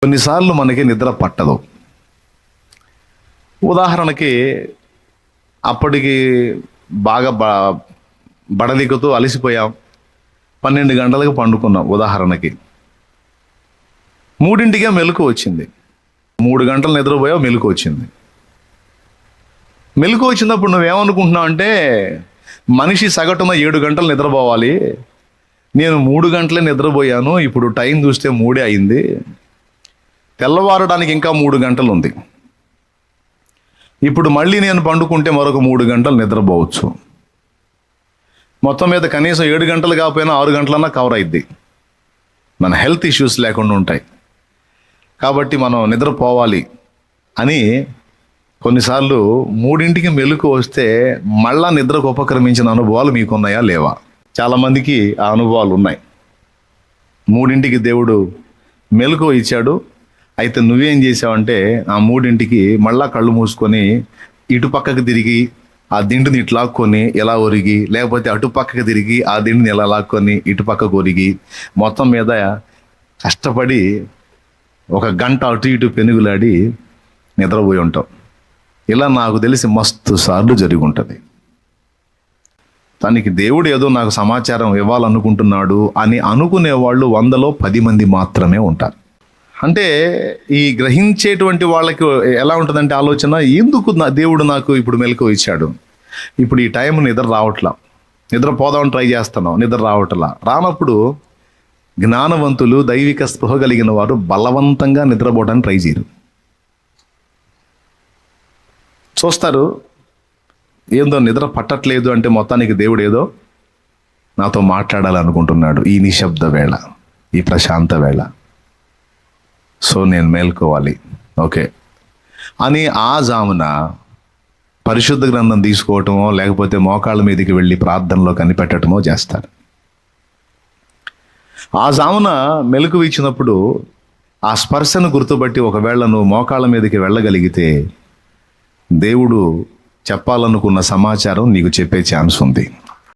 కొన్నిసార్లు మనకి నిద్ర పట్టదు. ఉదాహరణకి అప్పటికి బాగా బడలిగుతూ అలసిపోయాం, 12 గంటలకు పండుకున్నాం. ఉదాహరణకి 3ంటికే మెలకు వచ్చింది. 3 గంటలు నిద్రపోయావు, మెలకు వచ్చింది. మెలకు వచ్చినప్పుడు నువ్వేమనుకుంటున్నావు అంటే, మనిషి సగటున 7 గంటలు నిద్రపోవాలి, నేను 3 గంటలే నిద్రపోయాను, ఇప్పుడు టైం చూస్తే 3 అయింది, తెల్లవారడానికి ఇంకా 3 గంటలు ఉంది, ఇప్పుడు మళ్ళీ నేను పండుకుంటే మరొక 3 గంటలు నిద్రపోవచ్చు. మొత్తం మీద కనీసం 7 గంటలు కాకపోయినా 6 గంటలన్నా కవర్ అయింది. మన హెల్త్ ఇష్యూస్ లేకుండా ఉంటాయి. కాబట్టి మనం నిద్రపోవాలి అని కొన్నిసార్లు 3ంటికి మెలకు వస్తే మళ్ళా నిద్రకు ఉపక్రమించిన అనుభవాలు మీకున్నాయా లేవా? చాలామందికి ఆ అనుభవాలు ఉన్నాయి. 3ంటికి దేవుడు మెలకు ఇచ్చాడు, అయితే నువ్వేం చేసావంటే ఆ 3ంటికి మళ్ళా కళ్ళు మూసుకొని ఇటు పక్కకు తిరిగి ఆ దిండుని ఇటు లాక్కొని ఎలా ఒరిగి, లేకపోతే అటు పక్కకు తిరిగి ఆ దిండుని ఎలా లాక్కొని ఇటు పక్కకు ఒరిగి, మొత్తం మీద కష్టపడి 1 గంట అటు ఇటు పెనుగులాడి నిద్రపోయి ఉంటాం. ఇలా నాకు తెలిసి మస్తు సార్లు జరిగి ఉంటుంది. తనకి దేవుడు ఏదో నాకు సమాచారం ఇవ్వాలనుకుంటున్నాడు అని అనుకునే వాళ్ళు 100లో 10 మంది మాత్రమే ఉంటారు. అంటే ఈ గ్రహించేటువంటి వాళ్ళకి ఎలా ఉంటుందంటే ఆలోచన, ఎందుకు దేవుడు నాకు ఇప్పుడు మెలకువ ఇచ్చాడు, ఇప్పుడు ఈ టైం నిద్ర రావట్లా, నిద్ర పోదామని ట్రై చేస్తున్నాం, నిద్ర రావట్లా. రానప్పుడు జ్ఞానవంతులు, దైవిక స్పృహ కలిగిన వారు బలవంతంగా నిద్రపోవడానికి ట్రై చేయరు. చూస్తారు, ఏందో నిద్ర పట్టట్లేదు అంటే మొత్తానికి దేవుడు ఏదో నాతో మాట్లాడాలనుకుంటున్నాడు ఈ నిశ్శబ్ద వేళ, ఈ ప్రశాంత వేళ, సో నేను మేల్కోవాలి ఓకే అని ఆ జామున పరిశుద్ధ గ్రంథం తీసుకోవటమో లేకపోతే మోకాళ్ళ మీదకి వెళ్ళి ప్రార్థనలో కనిపెట్టడమో చేస్తారు. ఆ జామున మెలకు ఇచ్చినప్పుడు ఆ స్పర్శను గుర్తుపట్టి ఒకవేళ నువ్వు మోకాళ్ళ మీదకి వెళ్ళగలిగితే దేవుడు చెప్పాలనుకున్న సమాచారం నీకు చెప్పే ఛాన్స్ ఉంది.